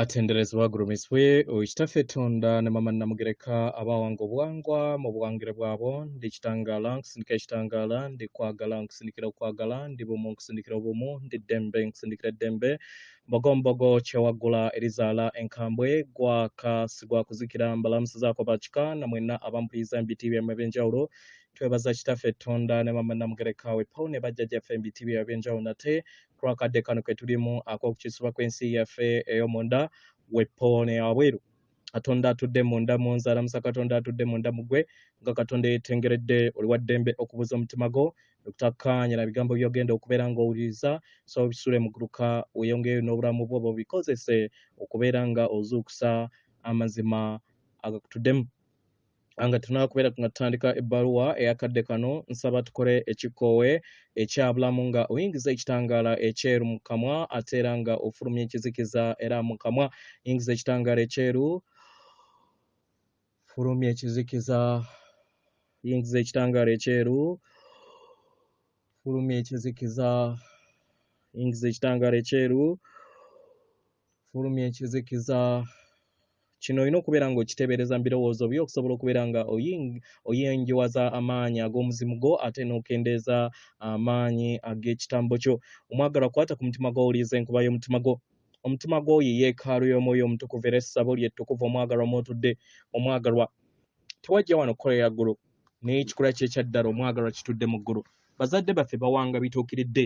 Atenderezebwa gurumiswe oikitafetonda ne mama namugereka abawango bwangwa mu buwangire bwabo ndi kitangala nkusindikira kitangala ndi kwagala nkusindikira kwagala ndi bumu nkusindikira bumu ndi dembe nkusindikira dembe mbogombogo kyewagula erizala enkambwe gwakasigwa kuzikira mbalamusi zako bachika namwena abampuliza mbitibya mwebenjawulo twebaza kitafetonda ne mama namugereka wepone bajjaja ffe mbitibya benjawulo nate twakadde kano ketulimu ak'okukisuba kw'ensi yaffe ey'omunda weppone abweru katonda atudde munda mu nzalamusa katonda atudde munda mugwe nga katonda yetengeredde oli wa ddembe okubuza omutima gwo okutakkaanyira bigambo by'ogenda okubeera ng'owuliriza so bisule muguluka weyongeyo n'obulamu bwo bikozese okubeera nga ozuukusa amazima agakutuddemu anga tunala kubeera tunatandika ebbaluwa eyakadde kano nsaba tukole ekikoowe ekyabulamu nga oyingiza ekitangaala ekyeru mu kamwa ate era nga ofulumya ekizikiza era mu kamwa yingiza ekitangaala ekyeru fulumya ekizikiza yingiza ekitangaala ekyeru fulumya ekizikiza yingiza ekitangaala ekyeru fulumya ekizikiza kino olina okubeera ng'okiteebereza mu birowoozo byo okusobola okubeera nga oyenjiwaza amaanyi ag'omuzimu gwo ate n'okendeeza amaanyi ag'ekitambo kyo omwagalwa kwata ku mutima gwo owuliriza enkuba y'omutima gwo omutima gwo ye yeekaalu y'omwoyo omutukuvu era essabo lyettukuvu omwagalwa mwotudde omwagalwa tewajja wano kukolera ggulu naye ekikula kye ekyaddala omwagalwa kitudde mu ggulu bazadde baffe bawanga bituukiridde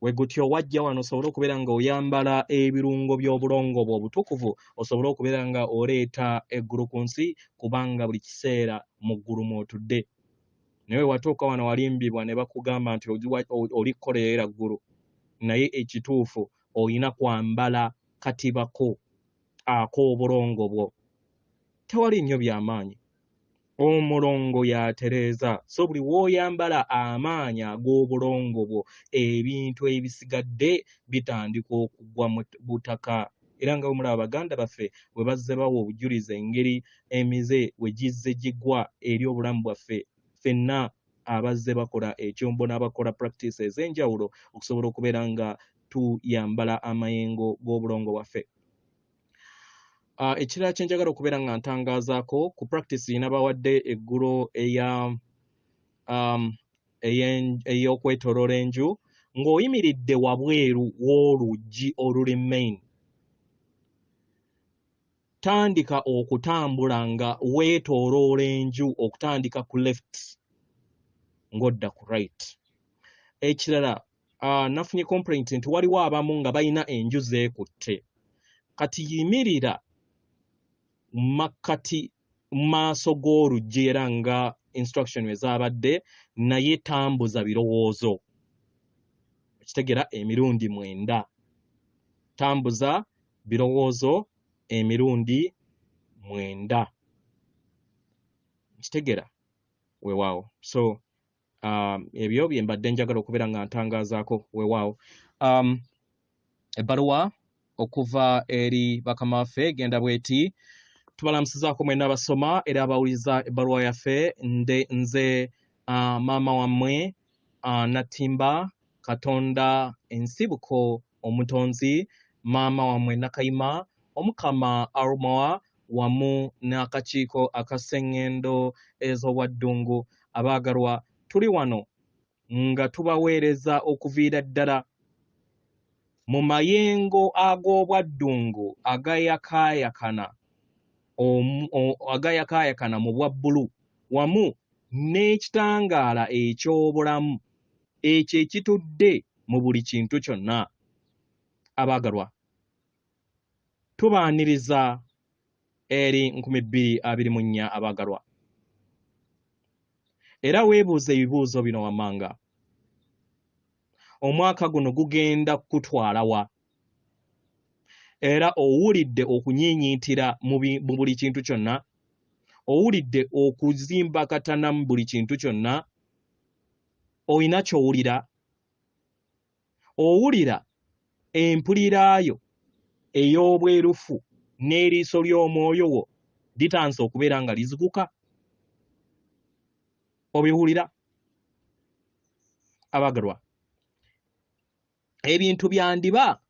we gutyo wajja wano osobole okubeera nga oyambala ebirungo by'obulongo bwo obutukuvu osobole okubeera nga oleeta eggulu ku nsi kubanga buli kiseera mu ggulu mwotudde naye watuuka wano walimbibwa ne bakugamba nti oli kukolerera ggulu naye ekituufu olina kwambala katibako ak'obulongo bwo tewali nnyo by'amaanyi omulongo yatereeza so buli w'oyambala amaanyi ag'obulongo bwo ebintu ebisigadde bitandika okugwa mu butaka era nga bwemulaba baganda baffe bwe bazze bawa obujulizi engeri emize we gizze gigwa eri obulamu bwaffe ffenna abazze bakola ekyombo n'abakola practice ez'enjawulo okusobola okubeera nga tuyambala amayengo g'obulongo bwaffe ekirala kye njagala okubeera nga ntangaazaako ku practice yina bawadde eggulo ey'okwetoloola enju ng'oyimiridde wabweru w'oluggi oluli main tandika okutambula nga weetooloola enju okutandika ku left ng'odda ku right ekirala nafunye complaint nti waliwo abamu nga balina enju zeekutte kati yimirira makkati maaso g'oluggi era nga instruction ezabadde naye tambuza birowoozo kitegera emirundi 9 tambuza birowoozo emirundi 9 kitegera weewaawo so ebyo bye mbadde njagala okubeera nga ntangaazaako weewaawo ebbaluwa okuva eri bakama waffe genda bweti tubalamusizaako mwenna abasoma era abawuliza ebbaluwa yaffe nze maama wammwe Nattimba Katonda Ensibuko omutonzi maama wammwe Nakayima omukama Arumawa wamu n'akakiiko akaseŋŋendo ez'obwa Ddungu abaagalwa tuli wano nga tubaweereza okuviira ddala mu mayengo ag'obwa Ddungu agayakaayakana mu bwa bbulu wamu n'ekitangaala eky'obulamu ekyo ekitudde mu buli kintu kyonna abaagalwa tubaaniriza eri 2024 abaagalwa era weebuuza ebibuuzo bino wammanga omwaka guno gugenda kutwala wa era owulidde okunyiinyiitira mu buli kintu kyonna owulidde okuzimba katana mu buli kintu kyonna olina ky'owulira owulira empuliraayo ey'obwerufu n'eriiso ly'omwoyo wo litanse okubeera nga liziguka obiwulira abaagalwa ebintu byandiba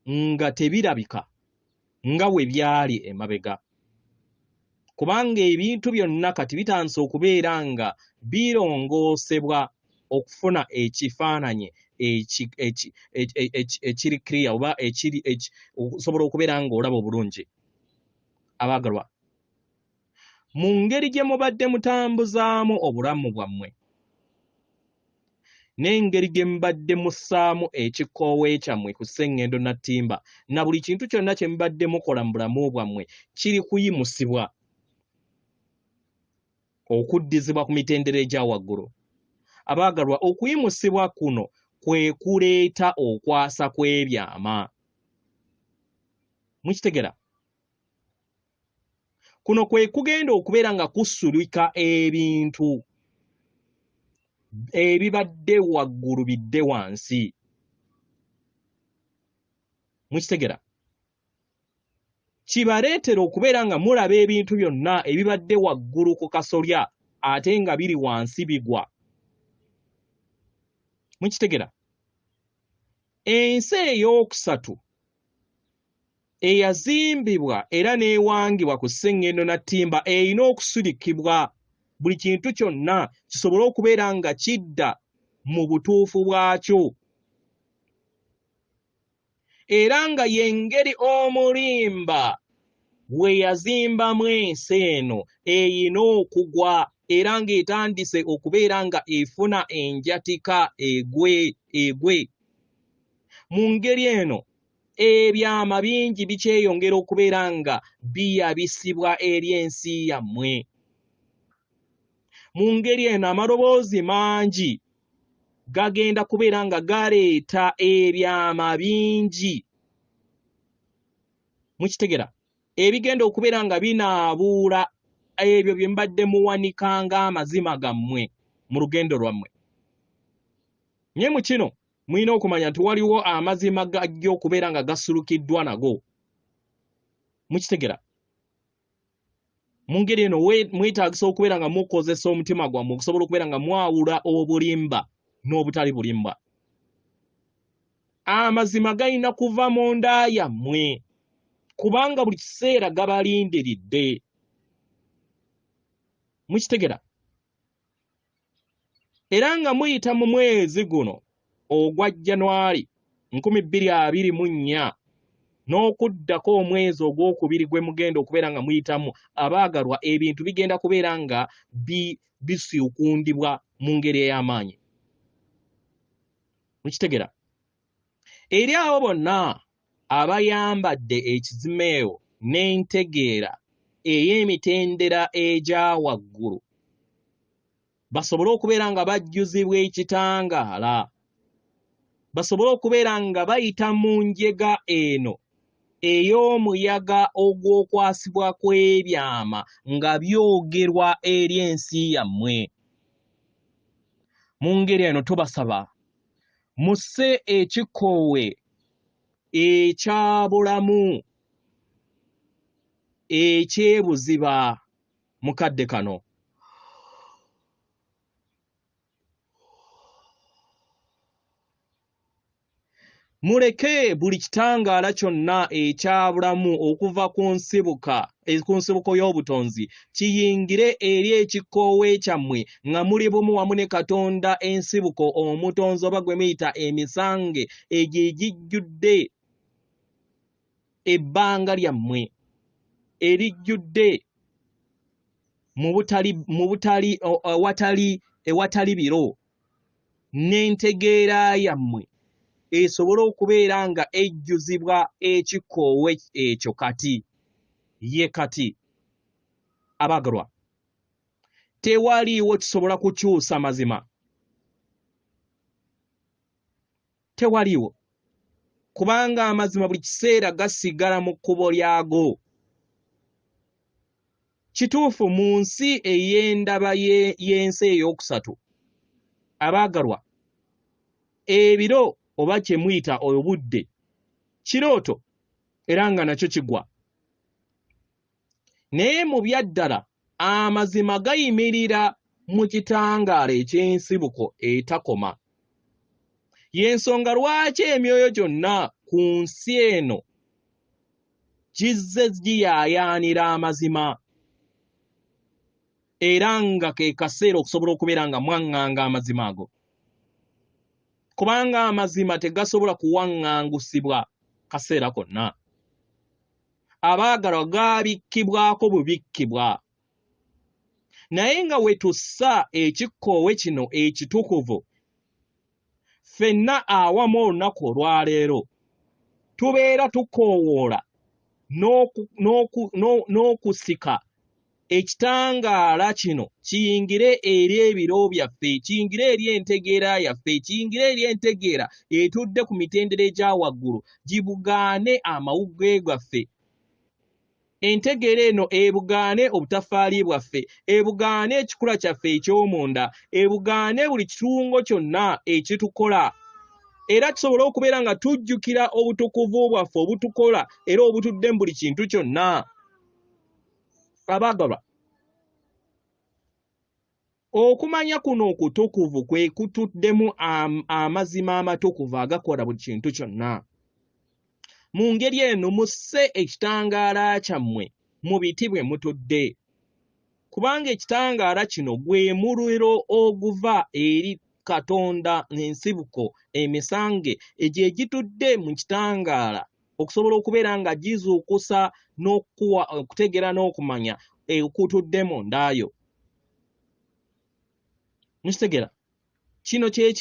nga tebirabika nga we byali emabega. Kubanga ebintu byonna kati bitandise okubeera nga birongoosebwa okufuna ekifaananyi ekiri clear oba okusobola okubeera nga olaba obulungi. Abaagalwa, mu ngeri gye mubadde mutambuzaamu obulamu bwammwe n'engeri gye mubadde mussaamu ekikoowe kyammwe ku sseŋŋendo Nattimba na buli kintu kyonna kye mubadde mukola mu bulamu bwammwe kiri kuyimusibwa okuddizibwa ku mitendera egya waggulu. Abaagalwa, okuyimusibwa kuno kwe kuleeta okwasa kw'ebyama. Mukitegera? Kuno kwe kugenda okubeera nga kusulika ebintu ebibadde waggulu bidde wansi. Mukitegera? Kibaleetera okubeera nga mulaba ebintu byonna ebibadde waggulu ku kasolya ate nga biri wansi bigwa. Mukitegera? Ensi eyookusatu eyazimbibwa era n'ewangibwa ku sseŋŋendo Nattimba erina okusulikibwa buli kintu kyonna kisobole okubeera nga kidda mu butuufu bwakyo. Era nga y'engeri omulimba bwe yazimbamu ensi eno eyina okugwa era ng'etandise okubeera nga efuna enjatika egwe. Mu ngeri eno ebyama bingi bikyeyongera okubeera nga biyabisibwa eri ensi yammwe. Mu ngeri eno amaloboozi mangi gagenda kubeera nga galeeta ebyama bingi. Mukitegera? Ebigenda okubeera nga binaabuula ebyo bye mbadde muwanikanga amazima gammwe mu lugendo lwammwe. Nye mu kino mulina okumanya nti waliwo amazima gajja okubeera nga gasulukiddwa nago. Mukitegera? Mu ngeri eno mwetaagisa okubeera nga mukozesa omutima gwammwe okusobola okubeera nga mwawula obulimba n'obutali bulimba. Amazima galina kuva mu nda yammwe kubanga buli kiseera gabalindiridde. Mukitegera? Era nga muyita mu mwezi guno ogwa January 2024 n'okuddako omwezi ogwokubiri gwe mugenda okubeera nga muyitamu, abaagalwa, ebintu bigenda kubeera nga bisiukundibwa mu ngeri ey'amaanyi. Mukitegera? Eri abo bonna abayambadde ekizimeewo n'entegeera ey'emitendera egya waggulu basobole okubeera nga bajjuzibwa ekitangaala, basobole okubeera nga bayita mu njega eno ey'omuyaga ogw'okwasibwa kw'ebyama nga byogerwa eri ensi yammwe. Mu ngeri eno tubasaba musse ekikoowe ekyabulamu ekyebuziba mu kadde kano. Muleke buli kitangaala kyonna ekyabulamu okuva ku nsibuko y'obutonzi kiyingire eri ekikoowe kyammwe nga muli bumu wamu ne Katonda ensibuko omutonzi oba gwe muyita emisange egyo egijjudde ebbanga lyammwe erijjudde ewatali biro n'entegeera yammwe esobole okubeera nga ejjuzibwa ekikoowe ekyo kati ye kati. Abaagalwa, tewaliiwo kisobola kukyusa mazima. Tewaliiwo. Kubanga amazima buli kiseera gasigala mu kkubo lyago. Kituufu mu nsi ey'endaba y'ensi ey'okusatu, abaagalwa, ebiro oba kye muyita obudde kirooto era nga nakyo kigwa. Naye mu byaddala amazima gayimirira mu kitangaala eky'ensibuko etakoma. Y'ensonga lwaki emyoyo gyonna ku nsi eno kizze giyayaanira amazima era nga ke kaseera okusobola okubeera nga mwaŋŋanga amazima ago, kubanga amazima tegasobola kuwaŋŋangusibwa kaseera konna. Abaagalwa gaabikkibwako bubikkibwa, naye nga we tussa ekikkoowe kino ekitukuvu ffenna awamu olunaku olwaleero tubeera tukoowoola n'okusika ekitangaala kino kiyingire eri ebiro byaffe, kiyingire eri entegeera yaffe, kiyingire eri entegeera etudde ku mitendera egya waggulu, gibugaane amawugwe gaffe. Entegeera eno ebugaane obutafaali bwaffe, ebugaane ekikula kyaffe eky'omunda, ebugaane buli kirungo kyonna ekitukola, era tusobole okubeera nga tujjukira obutukuvu bwaffe obutukola era obutudde mu buli kintu kyonna. Abaagalwa, okumanya kuno okutukuvu kwe kutuddemu amazima amatukuvu agakola buli kintu kyonna. Mu ngeri eno musse ekitangaala kyammwe mu biti bwe mutudde, kubanga ekitangaala kino gwe muliro oguva eri Katonda Ensibuko emisange egyo egitudde mu kitangaala okusobola okubeera nga gizuukusa okutegeera n'okumanya okutudde mu ndaayo. Mukitegeera? Kino kye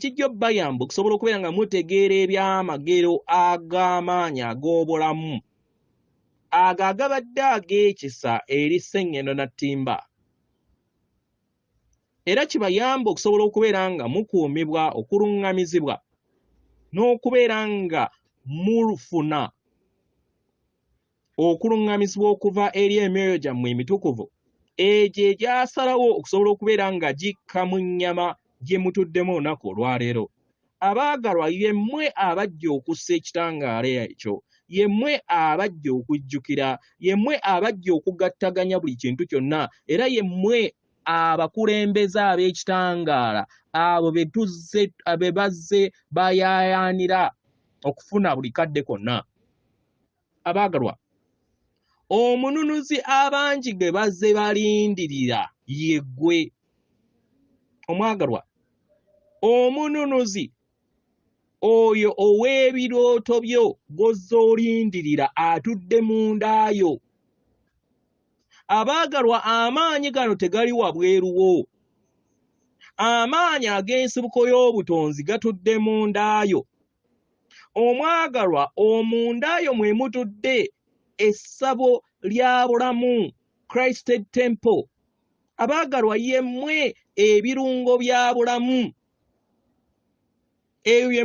kijja obbayamba okusobola okubeera nga mutegeera ebyamagero ag'amaanyi ag'obulamu ago agabadde ag'ekisa eri sseŋŋendo Nattimba, era kibayamba okusobola okubeera nga mukuumibwa, okuluŋŋamizibwa n'okubeera nga mulufuna okuluŋŋamizibwa okuva eri emyoyo gyammwe emitukuvu egyo egyasalawo okusobola okubeera nga gikka mu nnyama gye mutuddemu olunaku olwaleero. Abaagalwa, yemmwe abajja okussa ekitangaala ekyo, yemmwe abajja okujjukira, yemmwe abajja okugattaganya buli kintu kyonna, era yemmwe abakulembeze ab'ekitangaala abo be bazze bayaayaanira okufuna buli kadde konna. Abaagalwa, omununuzi abangi ge bazze balindirira ye ggwe. Omwagalwa, omununuzi oyo ow'ebirooto byo gozze olindirira atudde mu ndaayo. Abaagalwa, amaanyi gano tegali wabweruwo. Amaanyi ag'ensibuko y'obutonzi gatudde mu ndaayo. Omwagalwa, omundaayo mwe mutudde essabo lya bulamu, Christed Temple. Abaagalwa, yemmwe ebirungo bya bulamu eyo gye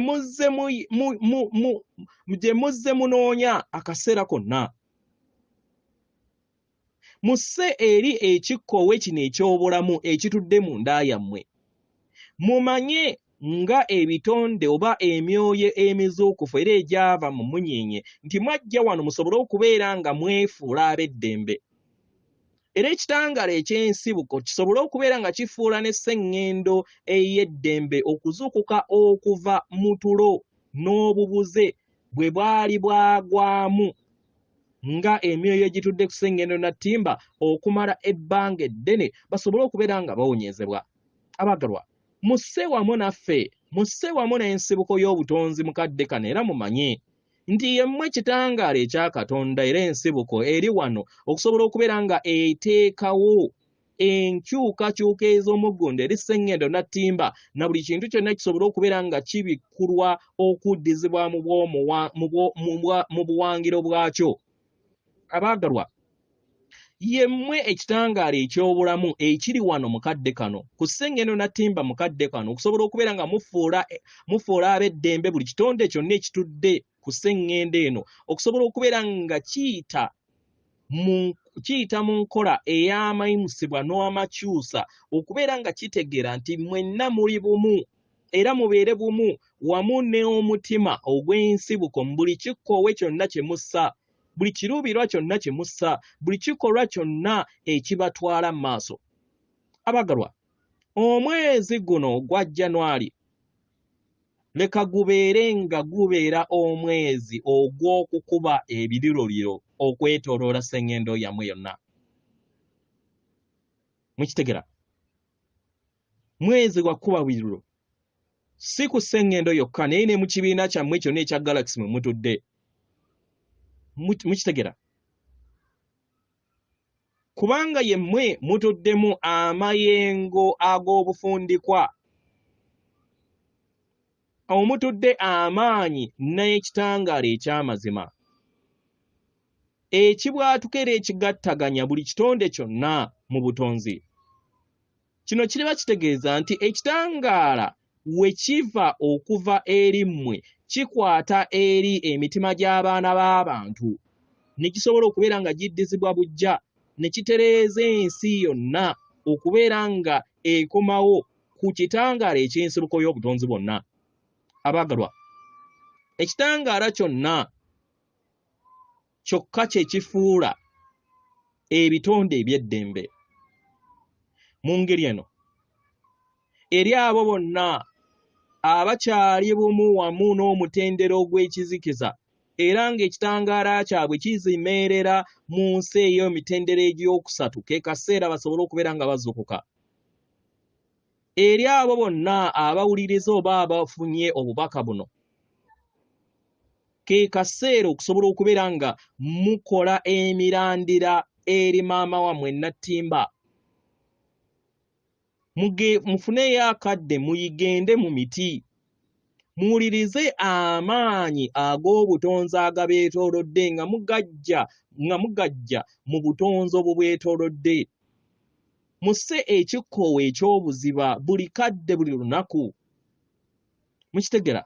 muzze munoonya akaseera konna. Musse eri ekikkoowe kino eky'obulamu ekitudde mu nda yammwe, mumanye nga ebitonde oba emyoyo emizuukufu era egyava mu munyenye nti mwajja wano musobole okubeera nga mwefuula ab'eddembe, era ekitangaala eky'ensibuko kisobole okubeera nga kifuula n'esseŋŋendo ey'eddembe okuzuukuka okuva mu tulo n'obubuze bwe bwali bwagwamu nga emyoyo egitudde ku sseŋŋendo Nattimba okumala ebbanga eddene basobole okubeera nga bawonyezebwa. Abaagalwa, musse wamu naffe, musse wamu n'ensibuko y'obutonzi mukadde kano, era mumanye nti yemmwe kitangaala ekya Katonda era ensibuko eri wano okusobola okubeera nga eteekawo enkyukakyuka ez'omuggundu eri sseŋŋendo Nattimba na buli kintu kyonna kisobole okubeera nga kibikkulwa okuddizibwa mu buwangiro bwakyo. Abaagalwa, yemmwe ekitangaala eky'obulamu ekiri wano mukadde kano ku sseŋŋendo Nattimba mukadde kano okusobola okubeera nga mufuula ab'eddembe buli kitonde kyonna ekitudde ku sseŋŋendo eno okusobola okubeera nga kiyita mu nkola ey'amayimusibwa n'amakyusa okubeera nga kitegeera nti mwenna muli bumu era mubeere bumu wamu n'omutima ogw'ensibuko mu buli kikkoowe kyonna kye mussa, buli kiruubirwa kyonna kye mussa, buli kikolwa kyonna ekibatwala mu maaso. Abaagalwa, omwezi guno ogwa January leka gubeere nga gubeera omwezi ogw'okukuba ebiriroliro okwetooloola sseŋŋendo yammwe yonna. Mukitegera? Mwezi gwa kukuba biririro si ku sseŋŋendo yokka naye ne mu kibiina kyammwe kyonna ekya galaxy mwe mutudde. Mukitegera? Kubanga yemmwe mutuddemu amayengo ag'obufundikwa, omutudde amaanyi n'ekitangaala eky'amazima ekibwatuka era ekigattaganya buli kitonde kyonna mu butonzi. Kino kiriba kitegeeza nti ekitangaala we kiva okuva eri mmwe kikwata eri emitima gy'abaana b'abantu ne kisobola okubeera nga giddizibwa bujja ne kitereeza ensi yonna okubeera nga ekomawo ku kitangaala eky'ensibuko y'obutonzi bwonna. Abaagalwa, ekitangaala kyonna kyokka kye kifuula ebitonde eby'eddembe. Mu ngeri eno, eri abo bonna abakyali bumu wamu n'omutendera ogw'ekizikiza era ng'ekitangaala kyabwe kizimeerera mu nsi ey'emitendera egy'okusatu, ke kaseera basobole okubeera nga bazuukuka. Eri abo bonna abawuliriza oba abafunye obubaka buno, ke kaseera okusobola okubeera nga mukola emirandira eri maama wammwe Nattimba. Mufuneyo akadde muyigende mu miti, muwulirize amaanyi ag'obutonzi agabeetoolodde nga mugajja mu butonzi obubwetoolodde. Musse ekikkoowa eky'obuziba buli kadde buli lunaku. Mukitegera?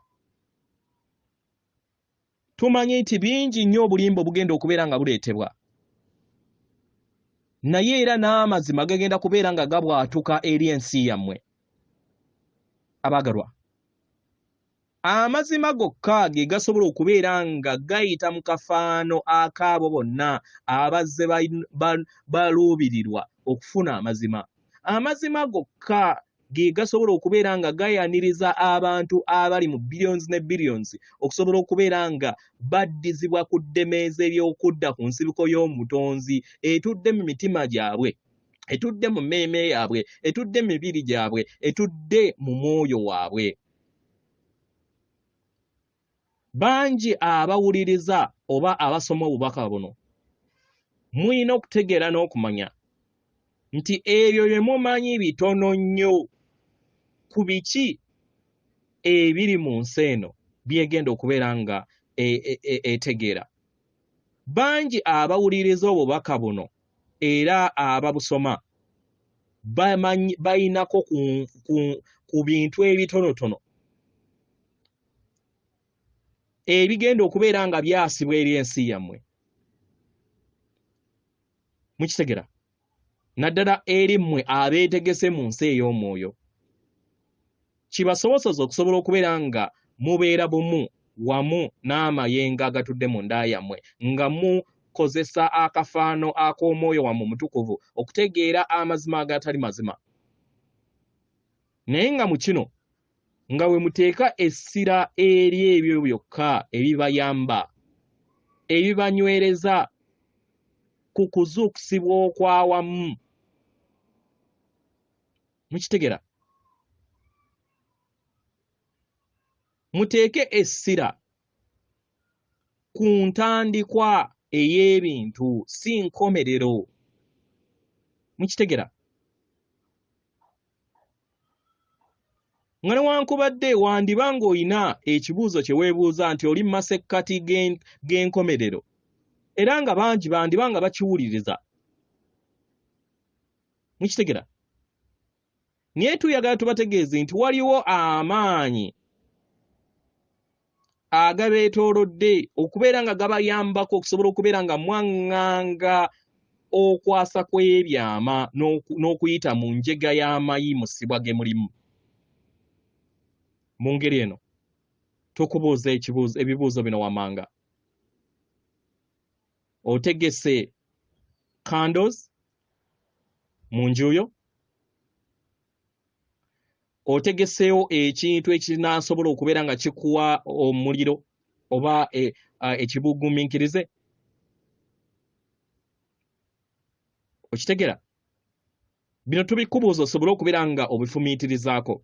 Tumanye nti bingi nnyo obulimba obugenda okubeera nga buleetebwa, naye era n'amazima gagenda kubeera nga gabwatuka eri ensi yammwe. Abaagalwa, amazima gokka ge gasobola okubeera nga gayita mu kafaano ak'abo bonna abazze baluubirirwa okufuna amazima. Amazima gokka ge gasobola okubeera nga gayaniriza abantu abali mu billions ne billions okusobola okubeera nga baddizibwa ku ddemeeza ery'okudda ku nsibuko y'omutonzi etudde mu mitima gyabwe, etudde mu mmeeme yaabwe, etudde mu mibiri gyabwe, etudde mu mwoyo waabwe. Bangi abawuliriza oba abasoma obubaka buno mulina okutegeera n'okumanya nti ebyo bye mumanyi bitono nnyo ku biki ebiri mu nsi eno byegenda okubeera nga etegeera. Bangi abawuliriza obubaka buno era ababusoma bayinako ku bintu ebitonotono ebigenda okubeera nga byasibwa eri ensi yammwe. Mukitegera? Naddala eri mmwe abeetegese mu nsi ey'omwoyo, kibasobozesa okusobola okubeera nga mubeera bumu wamu n'amayengo agatudde mu nda yammwe, nga mukozesa akafaano ak'omwoyo wammwe omutukuvu okutegeera amazima agatali mazima. Naye nga mu kino nga we muteeka essira eri ebyo byokka ebibayamba, ebibanywereza ku kuzuukusibwa okwawamu. Mukitegera? Muteeke essira ku ntandikwa ey'ebintu, si nkomerero. Mukitegera? Nga newankubadde wandiba ng'olina ekibuuzo kye weebuuza nti oli mu masekkati g'enkomerero, era nga bangi bandiba nga bakiwuliriza. Mukitegera? Naye tuyagala tubategeeze nti waliwo amaanyi agabeetoolodde okubeera nga gabayambako okusobola okubeera nga mwaŋŋanga okwasa kw'ebyama n'okuyita mu njega y'amayimusibwa ge mulimu. Mu ngeri eno tukubuuza ebibuuzo bino wammanga. Otegese candles mu nju yo? otegeseewo ekintu ekinasobola okubeera nga kikuwa omuliro oba ekibugumiikirize. Okitegera? Bino tubikubuuza osobole okubeera nga obifumiitirizaako.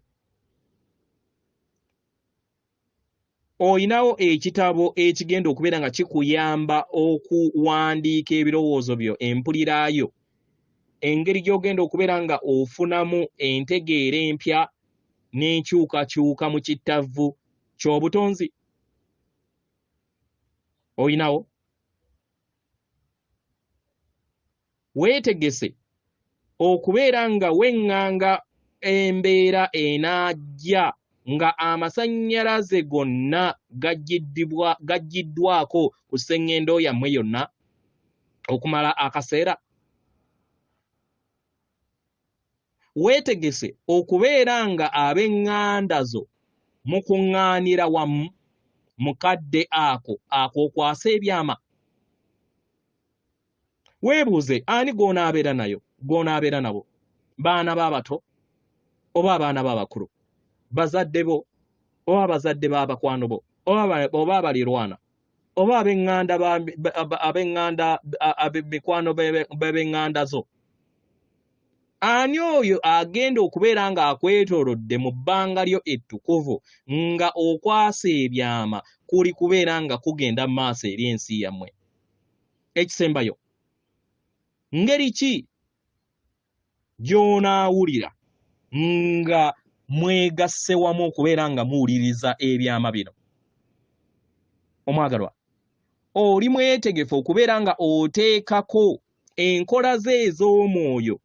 Oyinawo ekitabo ekigenda okubeera nga kikuyamba okuwandiika ebirowoozo byo, empuliraayo, engeri gy'ogenda okubeera nga ofunamu entegeera empya n'enkyukakyuka mu kittavu ky'obutonzi. Oyinawo? Weetegese okubeera nga weŋŋanga embeera enaajja nga amasannyalaze gonna gaggiddwako ku sseŋŋendo yammwe yonna okumala akaseera. Weetegese okubeera nga ab'eŋŋanda zo mukuŋŋaanira wamu mu kadde ako akookwasa ebyama. Weebuuze ani gw'onaabeera nabo, baana b'abato oba abaana b'abakulu, bazadde bo oba abazadde b'abakwano bo oba abalirwana oba ab'emikwano b'ab'eŋŋanda zo. Ani oyo agenda okubeera nga akwetoolodde mu bbanga lyo ettukuvu nga okwasa ebyama kuli kubeera nga kugenda mu maaso eri ensi yammwe? Ekisembayo, ngeri ki gy'onaawulira nga mwegasse wamu okubeera nga muwuliriza ebyama bino? Omwagalwa, oli mwetegefu okubeera nga oteekako enkola ze ez'omwoyo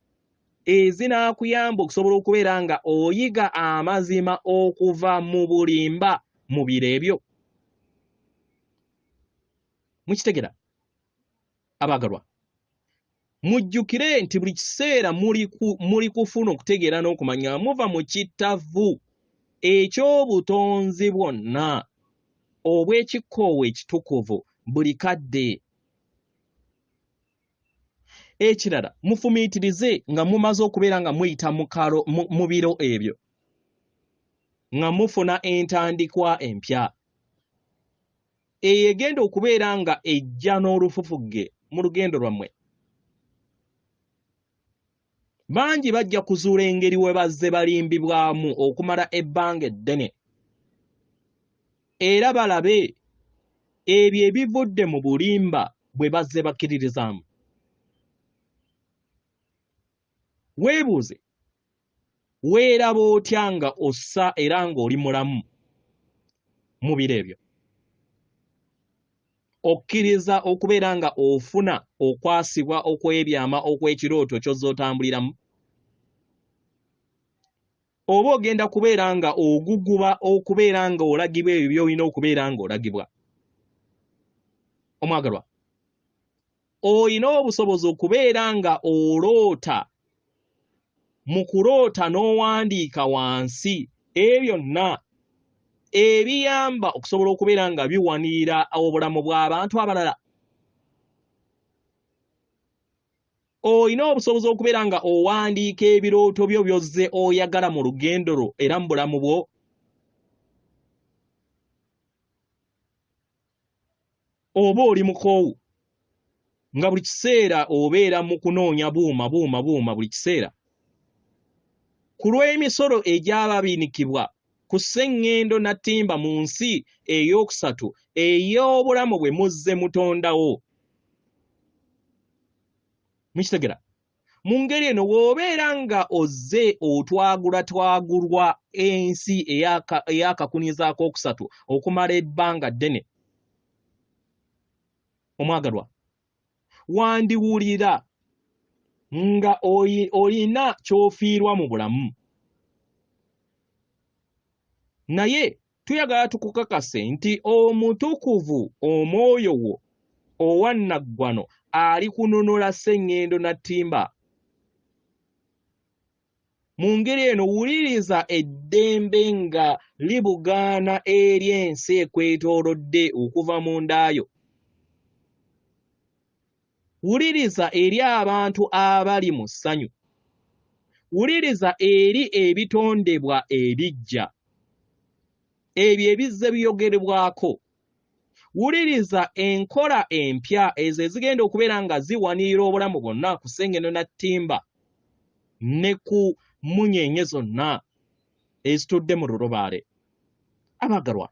ezinaakuyamba okusobola okubeera nga oyiga amazima okuva mu bulimba mu biro ebyo? Mukitegera abaagalwa? Mujjukire nti buli kiseera muli kufuna okutegeera n'okumanya muva mu kittavu eky'obutonzi bwonna obw'ekikkoowa ekitukuvu buli kadde. Ekirala, mufumiitirize nga mumaze okubeera nga muyita mu biro ebyo nga mufuna entandikwa empya egenda okubeera nga ejja n'olufufugge mu lugendo lwammwe. Bangi bajja kuzuula engeri we bazze balimbibwamu okumala ebbanga eddene, era balabe ebyo ebivudde mu bulimba bwe bazze bakkiririzaamu. Weebuuze, weeraba otya nga ossa era ng'oli mulamu mu biro ebyo? Okkiriza okubeera nga ofuna okwasibwa okw'ebyama okw'ekirooto ky'ozza otambuliramu? Oba ogenda kubeera nga oguguba okubeera nga olagibwa ebyo by'olina okubeera ng'olagibwa? Omwagalwa, olina obusobozi okubeera nga oloota, mu kuloota n'owandiika wansi ebyo byonna ebiyamba okusobola okubeera nga biwanirira obulamu bw'abantu abalala? Olina obusobozi okubeera nga owandiika ebirooto byo by'ozze oyagala mu lugendo lwo era mu bulamu bwo? Oba oli mukoowu nga buli kiseera obeera mu kunoonya buuma buli kiseera ku lw'emisolo egy'ababiinikibwa ku sseŋŋendo Nattimba mu nsi ey'okusatu ey'obulamu bwe muzze mutondawo? Mukitegera? Mu ngeri eno w'obeera nga ozze otwagulwa ensi ey'akakuniza akookusatu okumala ebbanga ddene, omwagalwa, wandiwulira nga olina ky'ofiirwa mu bulamu. Naye tuyagala tukukakase nti omutukuvu omwoyo wo owannaggwano ali kununula sseŋŋendo Nattimba. Mu ngeri eno wuliriza eddembe nga libugaana eri ensi ekwetoolodde okuva mu ndaayo. Wuliriza eri abantu abali mu ssanyu. wuliriza eri ebitondebwa ebijja ebyo ebizze byogerebwako wuliriza enkola empya ezo ezigenda okubeera nga ziwanirira obulamu bwonna ku Sengeno Nattimba ne ku munyenye zonna ezitudde mu lulubaale. Abagalwa,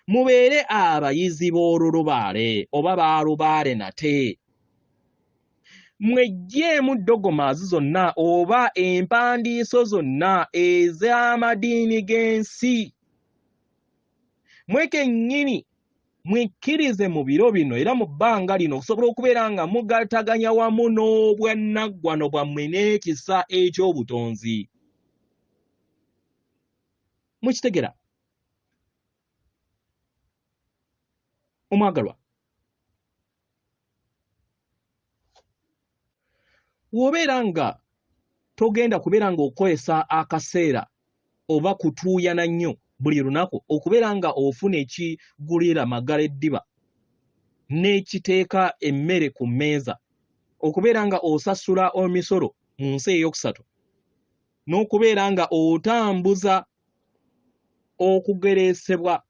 mubeere abayizi b'olulubaale oba baalubaale nate. Mwejjeemu ddogomaazi zonna oba empandiiso zonna ez'amadiini g'ensi. Mwekennyini mwikkirize mu biro bino era mu bbanga lino okusobola okubeera nga mugataganya wamu n'obwannaggwano bwammwe n'ekisa eky'obutonzi. Mukitegera? Omwagalwa, w'obeera nga togenda kubeera ng'okozesa akaseera oba kutuuyana nnyo buli lunaku okubeera nga ofuna ekigulira magala eddiba n'ekiteeka emmere ku mmeeza, okubeera nga osasula emisolo mu nsi ey'okusatu, n'okubeera nga otambuza okugereesebwa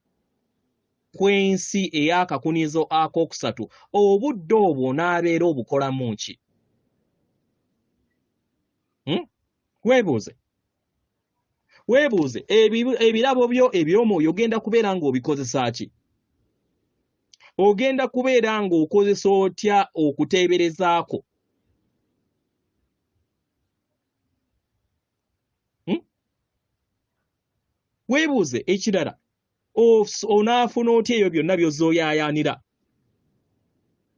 kw'ensi ey'akakunizo akookusatu, obudde obwo onaabeera obukolamu ki? Weebuuze ebirabo byo eby'omwoyo ogenda kubeera ng'obikozesa ki? Ogenda kubeera ng'okozesa otya okuteeberezaako? Weebuuze ekirala, onaafuna otya ebyo byonna by'ozooyaayaanira?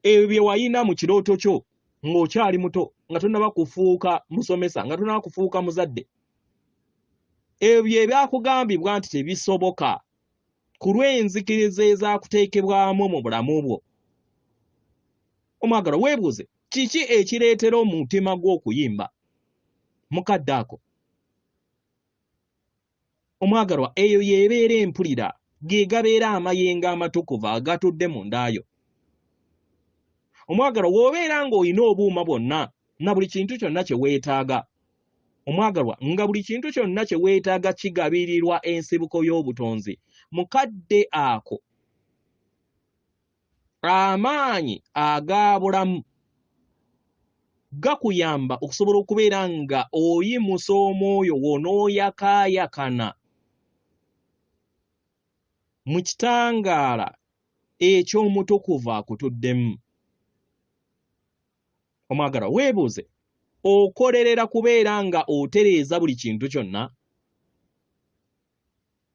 Ebyo bye wayina mu kirooto kyo ng'okyali muto, nga tonnaba kufuuka musomesa, nga tonnaba kufuuka muzadde. Ebyo ebyakugambibwa nti tebisoboka ku lw'enzikiriza ezaakuteekebwamu mu bulamu bwo. Omwagala, weebuuze kiki ekireetera omutima gw'okuyimba mukadde ako? Omwagalwa, eyo y'ebeera empulira, ge gabeera amayengo amatukuvu agatudde mu ndaayo. Omwagalwa, w'obeera ng'olina obuuma bwonna na buli kintu kyonna kye weetaaga, omwagalwa, nga buli kintu kyonna kye weetaaga kigabirirwa ensibuko y'obutonzi, mukadde ako amaanyi aga bulamu gakuyamba okusobola okubeera nga oyimusa omwoyo wo n'oyakaayakana mu kitangaala eky'omutukuvu akutuddemu. Omwagalwa, weebuuze okolerera kubeera nga otereeza buli kintu kyonna?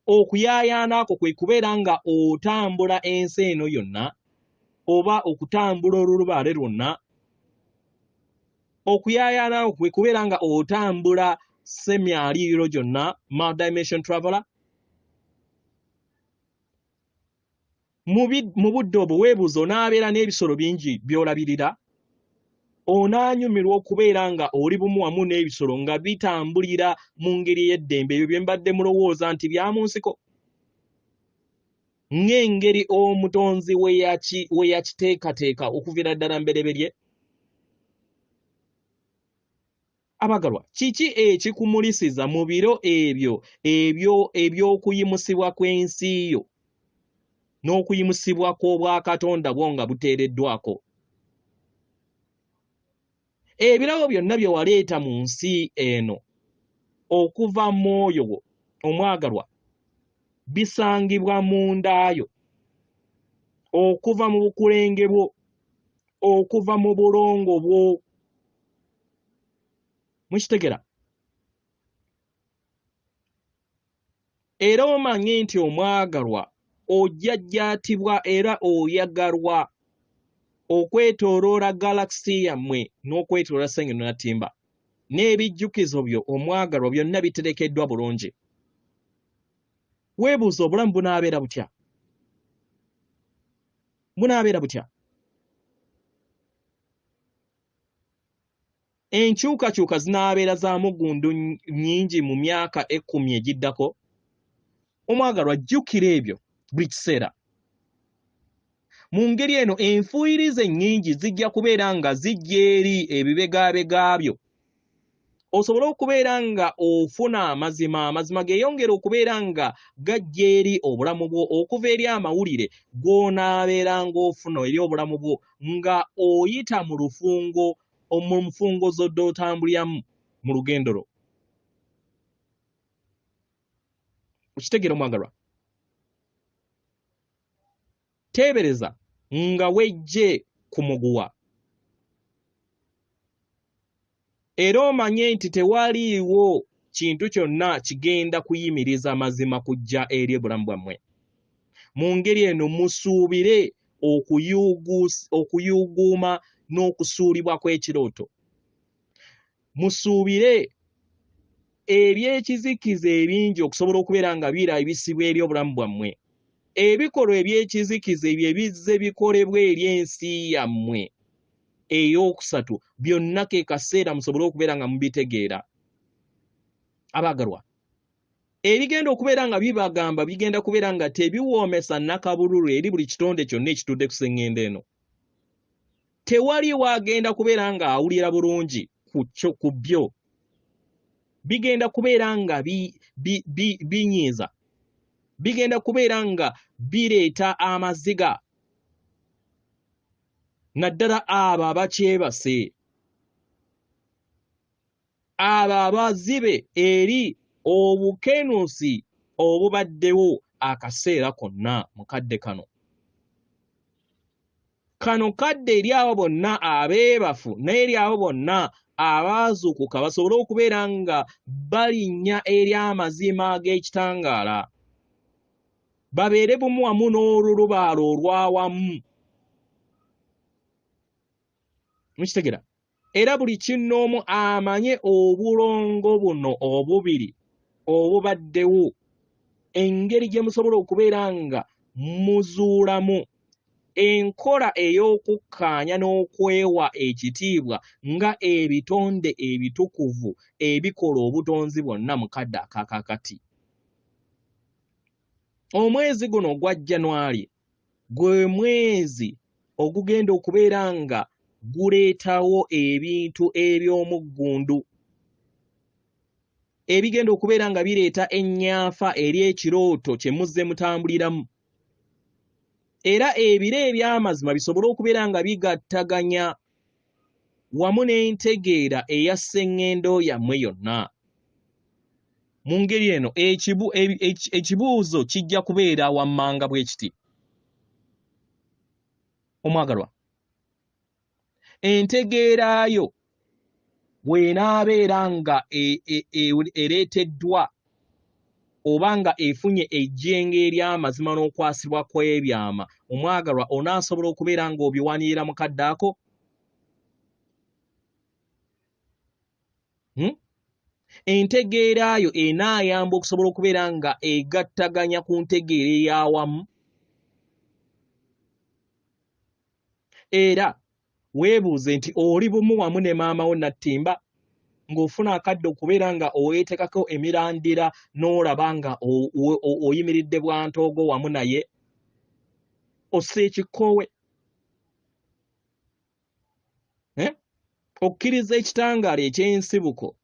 Okuyaayaana ako kwe kubeera nga otambula ensi eno yonna oba okutambula olulubaale lwonna? Okuyaayaana ako kwe kubeera nga otambula semyaliiriro gyonna, multidimension traveler? Mu budde obwo weebuuze onaabeera n'ebisolo bingi by'olabirira? Onaanyumirwa okubeera nga oli bumu wamu n'ebisolo nga bitambulira mu ngeri ey'eddembe, ebyo bye mbadde mulowooza nti bya mu nsiko, ng'engeri omutonzi we yakiteekateeka okuviira ddala mbereberye. Abagalwa, kiki ekikumulisiza mu biro ebyo eby'okuyimusibwa kw'ensi yo n'okuyimusibwa kw'obwakatonda bwo nga buteereddwako? Ebirabo byonna bye waleeta mu nsi eno okuva mu mwoyo wo, omwagalwa, bisangibwa mu ndaayo, okuva mu bukulenge bwo, okuva mu bulongo bwo. Mukitegera? Era omanye nti omwagalwa ojjajjaatibwa era oyagalwa okwetooloola galakisi yammwe n'okwetooloola Sengeno Nattimba, n'ebijjukizo byo omwagalwa byonna biterekeddwa bulungi. Weebuuza obulamu bunaabeera butya? Bunaabeera butya? Enkyukakyuka zinaabeera za muggundu nnyingi mu myaka 10 egiddako? Omwagalwa, jjukira ebyo buli kiseera. Mu ngeri eno enfuuyirize ennyingi zijja kubeera nga zijja eri ebibegaabega byo osobola okubeera nga ofuna amazima geeyongera okubeera nga gajja eri obulamu bwo okuva eri amawulire g'onaabeera ng'ofuna eri obulamu bwo nga oyita mu nfungo z'odde otambuliramu mu lugendo lwo. Okitegeera omwagalwa? Teebereza nga wejje ku muguwa. Era omanye nti tewaliiwo kintu kyonna kigenda kuyimiriza mazima kujja eri obulamu bwammwe. Mu ngeri eno musuubire okuyuuguuma n'okusuulibwa kw'ekirooto. Musuubire ebyekizikiza ebingi okusobola okubeera nga birabisibwa eri obulamu bwammwe. Ebikolwa ebyekizikiza ebyo ebizze bikolebwa eri ensi yammwe ey'okusatu byonna ke kaseera musobole okubeera nga mubitegeera. Abaagalwa, ebigenda okubeera nga bibagamba bigenda kubeera nga tebiwoomesa nnakabululu eri buli kitonde kyonna ekitudde ku sseŋŋendo eno. Tewali waagenda kubeera nga awulira bulungi ku byo. Bigenda kubeera nga binyiiza. Bigenda kubeera nga bireeta amaziga. Naddala abo abakyebase, abo abazibe eri obukenusi obubaddewo akaseera konna mu kadde kano. Kano kadde eri abo bonna abeebafu n'eri abo bonna abaazuukuka basobole okubeera nga balinnya eri amazima ag'ekitangaala. Babeere bumu wamu n'olulubaalo olwawamu. Mukitegera? Era buli kinnoomu amanye obulongo buno obubiri obubaddewo, engeri gye musobola okubeera nga muzuulamu enkola ey'okukkaanya n'okwewa ekitiibwa nga ebitonde ebitukuvu ebikola obutonzi bwonna mu kadde akaakakati. Omwezi guno ogwa January gwe mwezi ogugenda okubeera nga guleetawo ebintu eby'omuggundu ebigenda okubeera nga bireeta ennyanfa eri ekirooto kye muzze mutambuliramu. Era ebiro eby'amazima bisobole okubeera nga bigattaganya wamu n'entegeera eya sseŋŋendo yammwe yonna. Mu ngeri eno ekibuuzo kijja kubeera wammanga bwe kiti. Omwagalwa, entegeerayo bw'enaabeera nga ereeteddwa oba nga efunye ejjenga ery'amazima n'okwasibwa kw'ebyama, omwagalwa onaasobola okubeera ng'obiwanirira mu kadde ako? Entegeerayo enaayamba okusobola okubeera nga egattaganya ku ntegeera ey'awamu. Era weebuuze nti oli bumu wamu ne maama wo Nattimba ng'ofuna akadde okubeera nga oweetekako emirandira n'olaba nga oyimiridde bwantoogo wamu naye ossa ekikoowe. Okkiriza ekitangaala eky'ensibuko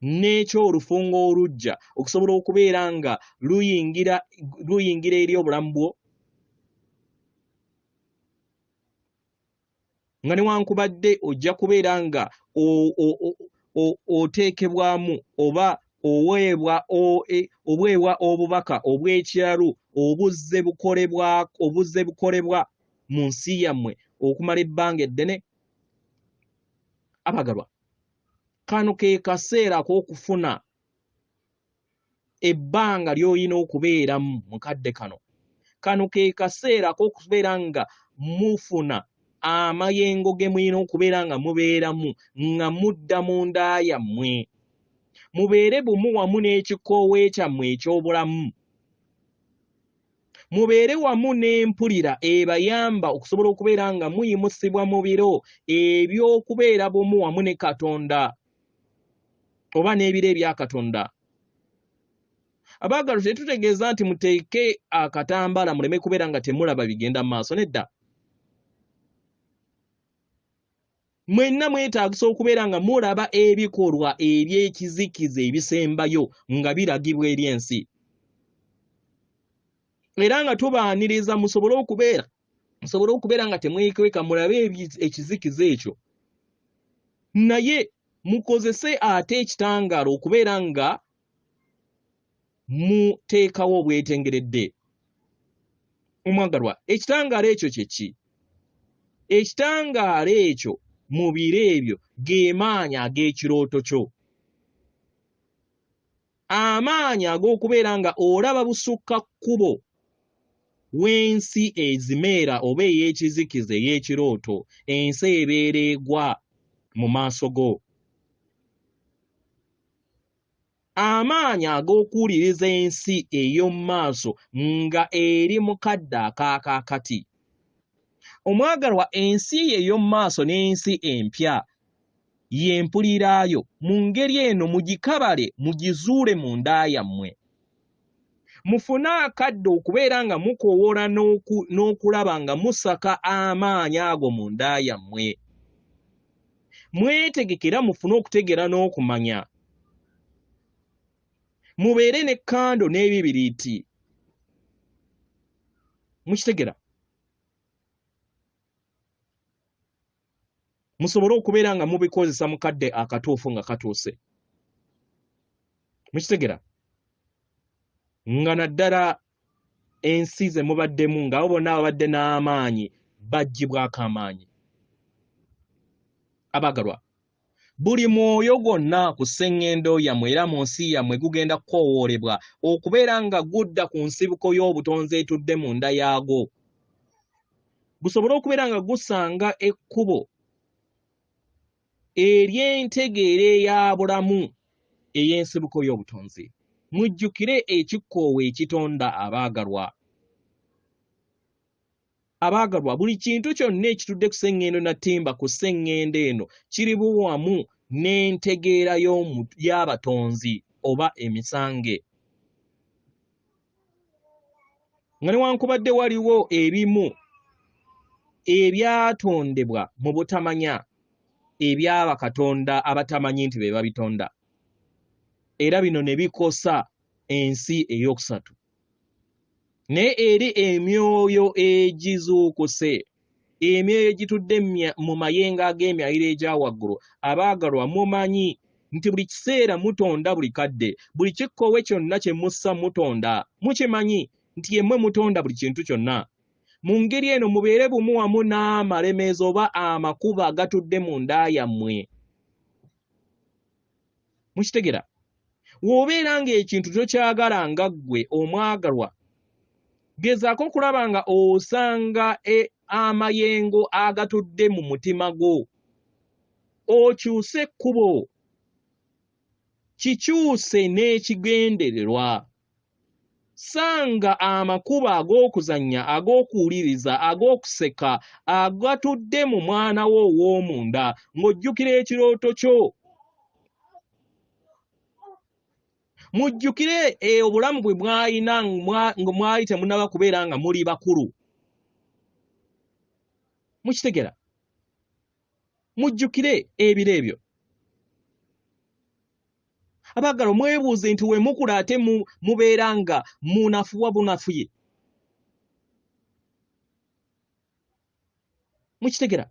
n'ekyolufungo olujja okusobola okubeera nga luyingira eri obulamu bwo, nga newankubadde ojja kubeera nga oteekebwamu oba oweebwa obubaka obw'ekiralu obuzze bukolebwa mu nsi yammwe okumala ebbanga eddene. Abagalwa, kano ke kaseera ak'okufuna ebbanga ly'olina okubeeramu mu kadde kano. Kano ke kaseera ak'okubeera nga mufuna amayengo ge mulina okubeera nga mubeeramu nga mudda mu nda yammwe. Mubeere bumu wamu n'ekikoowe kyammwe eky'obulamu. Mubeere wamu n'empulira ebayamba okusobola okubeera nga muyimusibwa mu biro eby'okubeera bumu wamu ne Katonda oba n'ebiro ebya Katonda. Abaagalwa, tetutegeeza nti muteeke akatambaala muleme kubeera nga temulaba bigenda mu maaso, nedda. mwenna mwetaagisa okubeera nga mulaba ebikolwa eby'ekizikiza ebisembayo nga biragibwa eri ensi. Era nga tubaaniriza musobole okubeera nga temwekweka mulabe ekizikiza ekyo. Naye mukozese ate ekitangaala okubeera nga muteekawo obwetengeredde. Omwagalwa, ekitangaala ekyo kye ki? Ekitangaala ekyo mu biro ebyo ge maanyi ag'ekirooto kyo. Amaanyi ag'okubeera nga olaba busukka kkubo w'ensi ezimeera oba ey'ekizikiza ey'ekirooto, ensi ebeera egwa mu maaso go. Amaanyi ag'okuwuliriza ensi ey'omu maaso nga eri mu kadde akaakakati. Omwagalwa, ensi ey'omu maaso n'ensi empya y'empuliraayo mu ngeri eno mugikabale mugizuule mu nda yammwe. Mufune akadde okubeera nga mukowola n'okulaba nga musaka amaanyi ago mu nda yammwe. Mwetegekera mufune okutegeera n'okumanya. Mubeere n'ekkando n'ebibiriiti. Mukitegera? Musobole okubeera nga mubikozesa mu kadde akatuufu nga katuuse. Mukitegera? Nga naddala ensi ze mubaddemu ng'abo bonna ababadde n'amaanyi baggyibwako amaanyi. Abaagalwa, buli mwoyo gwonna ku sseŋŋendo yammwe era mu nsi yammwe gugenda kukowoolebwa okubeera nga gudda ku nsibuko y'obutonzi etudde mu nda yaagwo. Gusobole okubeera nga gusanga ekkubo ery'entegeera eya bulamu ey'ensibuko y'obutonzi. Mujjukire ekikkoowa ekitonda abaagalwa. Abaagalwa, buli kintu kyonna ekitudde ku sseŋŋendo Nattimba ku sseŋŋendo eno kiri buwamu n'entegeera y'abatonzi oba emisange. Nga newankubadde waliwo ebimu ebyatondebwa mu butamanya ebyabakatonda abatamanyi nti be babitonda. Era bino ne bikosa ensi ey'okusatu. Naye eri emyoyo egizuukuse, emyoyo egitudde mu mayengo ag'emyaliro egya waggulu, abaagalwa mumanyi nti buli kiseera mutonda buli kadde, buli kikkoowe kyonna kye mussa mutonda. Mukimanyi nti yemmwe mutonda buli kintu kyonna. Mu ngeri eno mubeere bumu wamu n'amalemezo oba amakubo agatudde mu nda yammwe. Mukitegera? W'obeera ng'ekintu tokyagala nga ggwe omwagalwa, gezaako okulaba nga osanga amayengo agatudde mu mutima gwo. Okyuse ekkubo, kikyuse n'ekigendererwa. Sanga amakubo ag'okuzannya, ag'okuwuliriza, ag'okuseka agatudde mu mwana wo ow'omunda ng'ojjukira ekirooto kyo. Mujjukire obulamu bwe mwalina nga mwali temunnaba kubeera nga muli bakulu. Mukitegera? Mujjukire ebiro ebyo. Abaagalwa, mwebuuze nti we mukula ate mubeera nga munafuwa bunafuye. Mukitegera?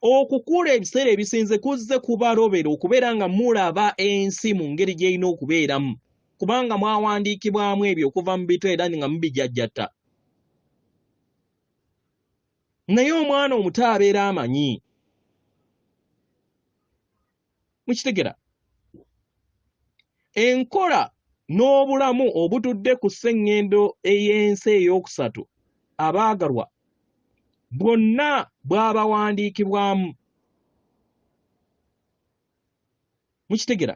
Okukula ebiseera ebisinze kuzze kubalobera okubeera nga mulaba ensi mu ngeri gy'erina okubeeramu, kubanga mwawandiikibwamu ebyo okuva mu bito era nga mubijajjata. Naye omwana omuto abeera amanyi. Mukitegera? Enkola n'obulamu obutudde ku sseŋŋendo ey'ensi ey'okusatu, abaagalwa, bwonna bwabawandiikibwamu. Mukitegera?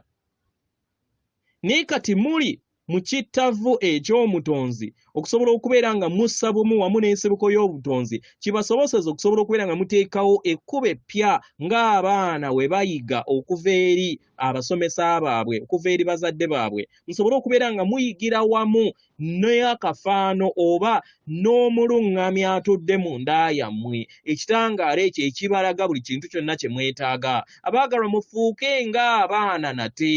Naye kati muli mu kittavu eky'omutonzi okusobola okubeera nga mussa bumu wamu n'ensibuko y'obutonzi kibasoboseza okusobola okubeera nga muteekawo ekkubo eppya ng'abaana we bayiga okuva eri abasomesa baabwe okuva eri bazadde baabwe musobole okubeera nga muyigira wamu n'akafaano oba n'omuluŋŋami atudde mu nda yammwe ekitangaala ekyo ekibalaga buli kintu kyonna kye mwetaaga abaagalwa mufuuke ng'abaana nate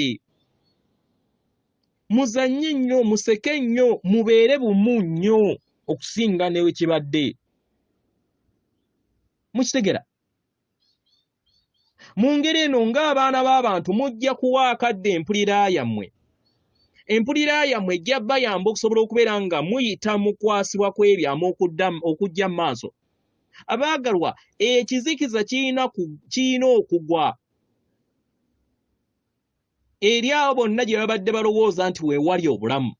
muzannye nnyo museke nnyo mubeere bumu nnyo okusinga ne wekibadde mukitegera mu ngeri eno ng'abaana b'abantu mujja kuwa akadde empulira yammwe ejja bayamba okusobola okubeera nga muyita mu kwasibwa kw'ebyamu okujja mu maaso abaagalwa ekizikiza kirina okugwa eri abo bonna gye babadde balowooza nti weewali obulamu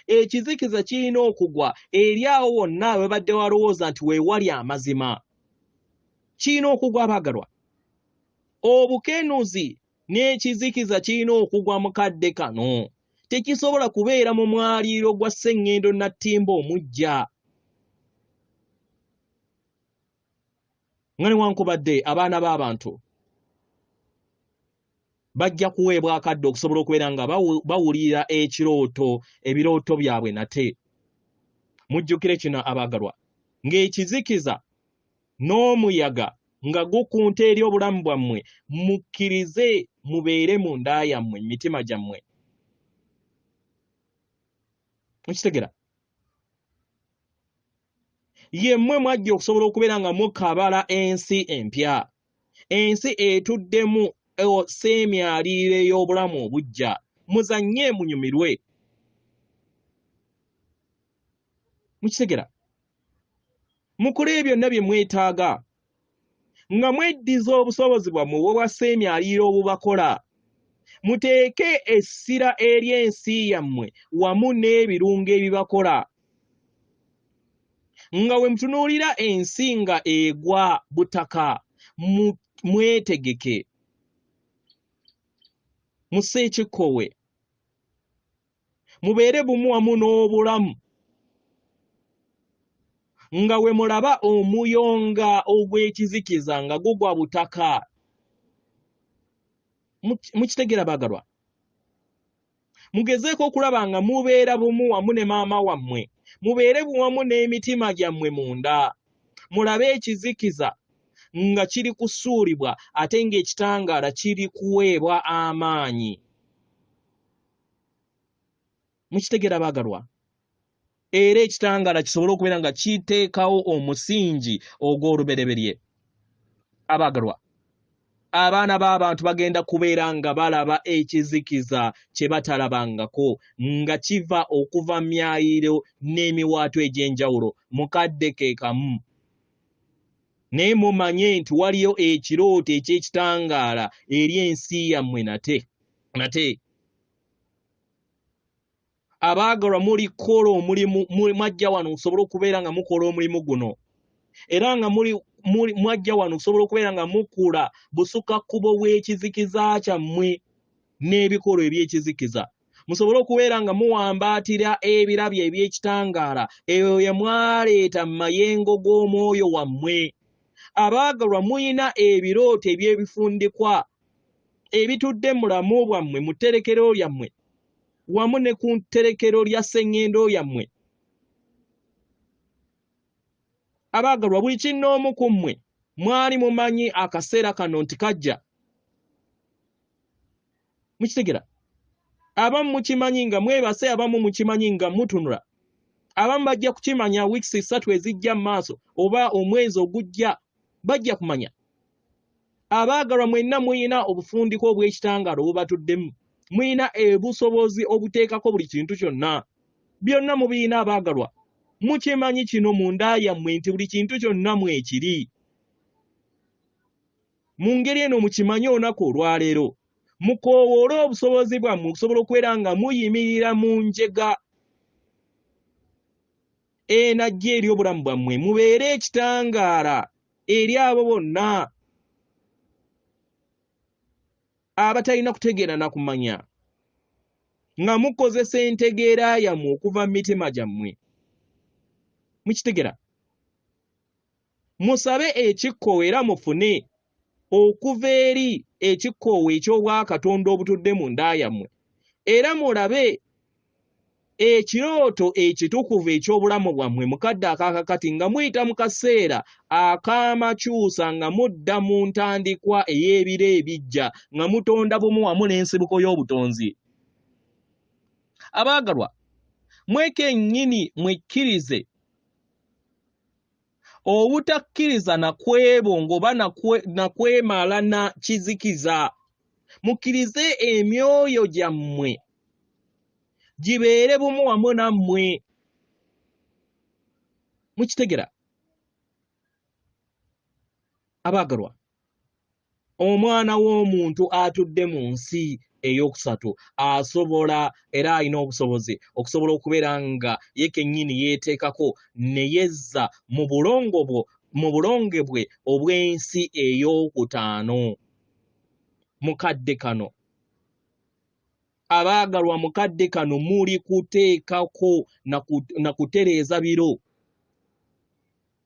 ekizikiza kirina okugwa eri abo bonna babadde balowooza nti weewali amazima kirina okugwa abaagalwa obukenuzi n'ekizikiza kirina okugwa mu kadde kano tekisobola kubeera mu mwaliiro gwa sseŋŋendo Nattimba omujja nga newankubadde abaana b'abantu bajja kuweebwa akadde okusobola okubeera nga bawulira ebirooto byabwe nate mujjukire kino abaagalwa ng'ekizikiza n'omuyaga nga gukunta eri obulamu bwammwe mukkirize mubeere mu nda yammwe mitima gyammwe mukitegera yemmwe mwajja okusobola okubeera nga mukabala ensi empya ensi etuddemu seemyaliiro ey'obulamu obujja muzannye munyumirwe mukitegera mukole byonna bye mwetaaga nga mweddiza obusobozi bwammwe obwa seemyaliiro obubakola muteeke essira eri ensi yammwe wamu n'ebirungo ebibakola nga we mutunuulira ensi nga egwa butaka mwetegeke museekikowe mubeere bumu wamu n'obulamu nga we mulaba omuyonga ogw'ekizikiza nga gugwa butaka mukitegera baagalwa mugezeeko okulaba nga mubeera bumu wamu ne maama wammwe mubeere buwamu n'emitima gyammwe munda mulabe ekizikiza nga kiri kusuulibwa ate ng'ekitangaala kiri kuweebwa amaanyi mukitegera baagalwa era ekitangaala kisobole okubeera nga kiteekawo omusingi ogw'olubereberye abaagalwa abaana b'abantu bagenda kubeera nga balaba ekizikiza kye batalabangako nga kiva okuva mu myayiro n'emiwaato egy'enjawulo mu kadde ke kamu naye mumanye nti waliyo ekirooto eky'ekitangaala eri ensi yammwe nate abaagalwa mulikola omulimu mwajja wano okusobola okubeera nga mukola omulimu guno era nga mwajja wano okusobola okubeera nga mukula busukakkubo bw'ekizikiza kyammwe n'ebikolwa eby'ekizikiza musobole okubeera nga muwambaatira ebirabyo eby'ekitangaala eyo ye mwaleeta mu mayengo g'omwoyo wammwe abaagalwa muyina ebirooto eby'ebifundikwa ebitudde mu bulamu bwammwe mu tterekero lyammwe wamu ne ku tterekero lya sseŋŋendo yammwe abaagalwa buli kinnoomu ku mmwe mwali mumanyi akaseera kano nti kajja mukitegera abamu mukimanyi nga mwebase abamu mukimanyi nga mutunula abamu bajja kukimanya wiiki 3 ezijja mu maaso oba omwezi ogujja bajja kumanya abaagalwa mwenna muyina obufundiko obw'ekitangaala obubatuddemu muyina obusobozi obuteekako buli kintu kyonna byonna mubiyina abaagalwa mukimanyi kino mu nda yammwe nti buli kintu kyonna mwekiri mu ngeri eno mukimanyi olunaku olwaleero mukoowoole obusobozi bwammwe okusobola okubeera nga muyimirira mu njega enajja eri obulamu bwammwe mubeere ekitangaala eri abo bonna abatalina kutegeera na kumanya nga mukozesa entegeera yammwe okuva mu mitima gyammwe. Mukitegera? Musabe ekikkoowe era mufune okuva eri ekikkoowe eky'obwakatonda obutudde mu nda yammwe, era mulabe ekirooto ekitukuvu eky'obulamu bwammwe mukadde akaakakati nga muyita mu kaseera ak'amakyusa nga mudda mu ntandikwa ey'ebiro ebijja nga mutonda bumu wamu n'ensibuko y'obutonzi. Abaagalwa, mwekennyini mwekkirize obutakkiriza na kwebonga oba na kwemala na kizikiza. Mukkirize emyoyo gyammwe gibeere bumu wamu nammwe. Mukitegera? Abaagalwa, omwana w'omuntu atudde mu nsi ey'okusatu asobola era alina obusobozi okusobola okubeera nga ye kennyini yeeteekako ne yezza mu bulonge bwe obw'ensi ey'okutaano. Mukadde kano, abaagalwa, mukadde kano muli kuteekako na kutereeza biro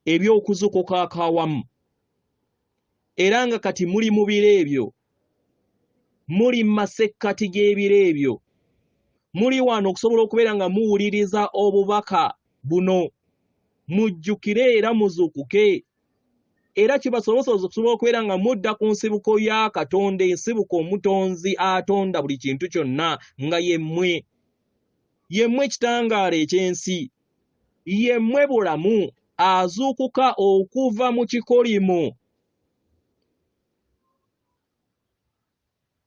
eby'okuzukuka akawamu, era nga kati muli mu biro ebyo, muli mu masekkati g'ebiro ebyo, muli wano okusobola okubeera nga muwuliriza obubaka buno. Mujjukire era muzuukuke, era kibasobosoza okusobola okubeera nga mudda ku nsibuko ya Katonda, ensibuko omutonzi atonda buli kintu kyonna, nga yemmwe kitangaala eky'ensi, yemmwe bulamu azuukuka okuva mu kikolimo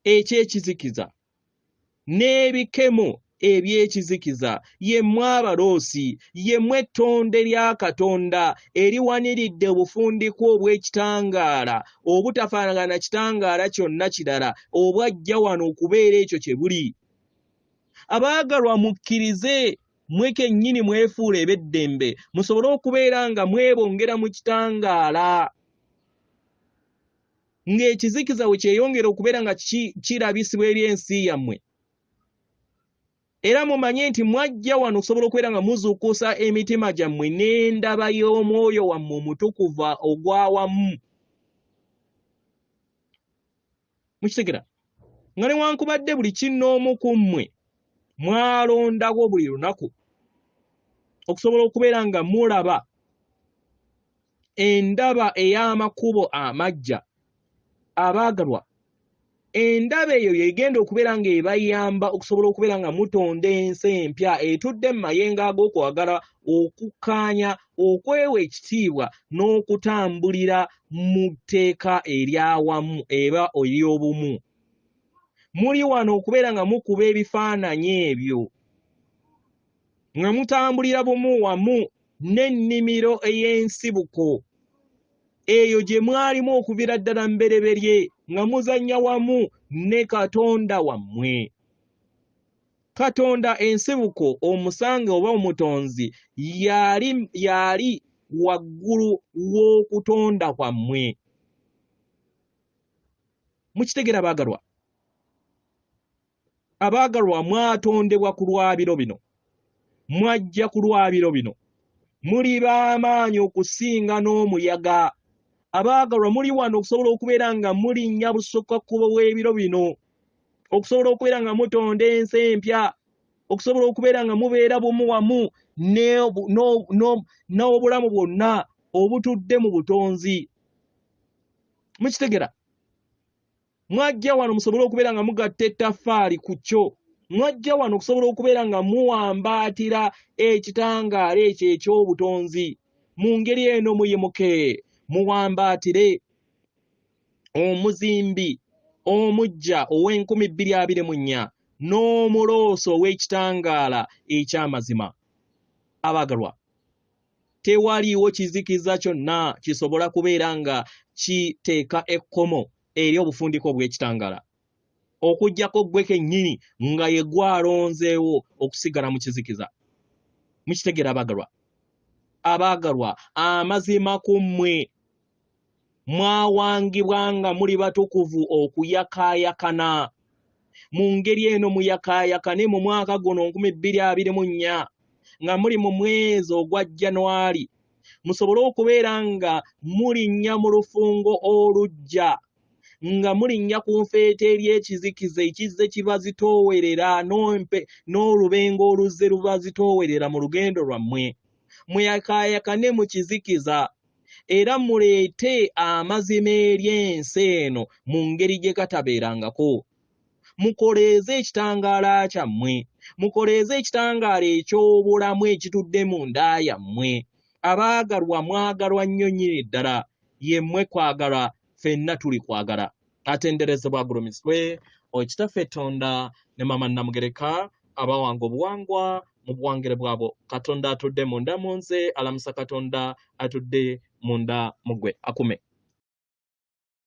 eky'ekizikiza n'ebikemo eby'ekizikiza, yemmwe abaloosi, yemmwe ettonde lya Katonda eriwaniridde obufundiko obw'ekitangaala obutafaanagana kitangaala kyonna kirala obwajja wano okubeera ekyo kye buli. Abaagalwa, mukkirize mwe kennyini mwefuula eb'eddembe musobole okubeera nga mwebongera mu kitangaala, ng'ekizikiza bwe kyeyongera okubeera nga kirabisibwa eri ensi yammwe. Era mumanye nti mwajja wano okusobola okubeera nga muzuukusa emitima gyammwe n'endaba y'omwoyo wammwe omutukuvu ogw'awamu. Mukitegera? Nga newankubadde buli kinnoomu ku mmwe mwalondawo buli lunaku okusobola okubeera nga mulaba endaba ey'amakubo amaggya. Abaagalwa, endaba eyo yegenda okubeera nga ebayamba okusobola okubeera nga mutonda ensi empya etudde mu mayengo ag'okwagala okukkaanya, okwewa ekitiibwa n'okutambulira mu tteeka eryawamu eba ery'obumu. Muli wano okubeera nga mukuba ebifaananyi ebyo, nga mutambulira bumu wamu n'ennimiro ey'ensibuko eyo gye mwalimu okuviira ddala mbereberye, nga muzannya wamu ne Katonda wammwe. Katonda ensibuko omusange oba omutonzi yali waggulu w'okutonda kwammwe. Mukitegera abaagalwa? Abaagalwa, mwatondebwa ku lwabiro bino, mwajja ku lwabiro bino, muli b'amaanyi okusinga n'omuyaga. Abaagalwa, muli wano okusobola okubeera nga mulinnya busukakkubo bw'ebiro bino, okusobola okubeera nga mutonda ensi empya, okusobola okubeera nga mubeera bumu wamu n'obulamu bwonna obutudde mu butonzi. Mukitegera? Mwajja wano musobole okubeera nga mugatta ettaffaali ku kyo, mwajja wano okusobola okubeera nga muwambaatira ekitangaala ekyo eky'obutonzi. Mu ngeri eno muyimuke muwambaatire omuzimbi omuggya ow''2024 n'omulooso ow'ekitangaala eky'amazima. Abaagalwa, tewaliiwo kizikiza kyonna kisobola kubeera nga kiteeka ekkomo eri obufundiko bw'ekitangaala, okuggyako ggwe kennyini nga ye gwalonzeewo okusigala mu kizikiza. Mukitegera abaagalwa? Abaagalwa, amazima ku mmwe mwawangibwa nga muli batukuvu okuyakaayakana, mu ngeri eno muyakaayakane mu mwaka guno 2024 nga muri mu mwezi ogwa January musobole okubeera nga mulinnya mu lufungo olujja nga mulinnya ku nfeete ery'ekizikiza ekizze kibazitoowerera n'olubengo oluzze lubazitoowerera mu lugendo lwammwe muyakaayakane mu kizikiza era muleete amazima eri ensi eno mu ngeri gye katabeerangako mukoleeze ekitangaala kyammwe mukoleeze ekitangaala eky'obulamu ekitudde mu nda yammwe abaagalwa mwagalwa nnyo nnyini ddala yemmwe kwagala ffenna tuli kwagala atenderezebwa agulumiswe okitaffe Tonda ne Maama Namugereka abawanga obuwangwa mu buwangire bwabo Katonda atudde munda mu nze alamusa Katonda atudde munda mugwe akume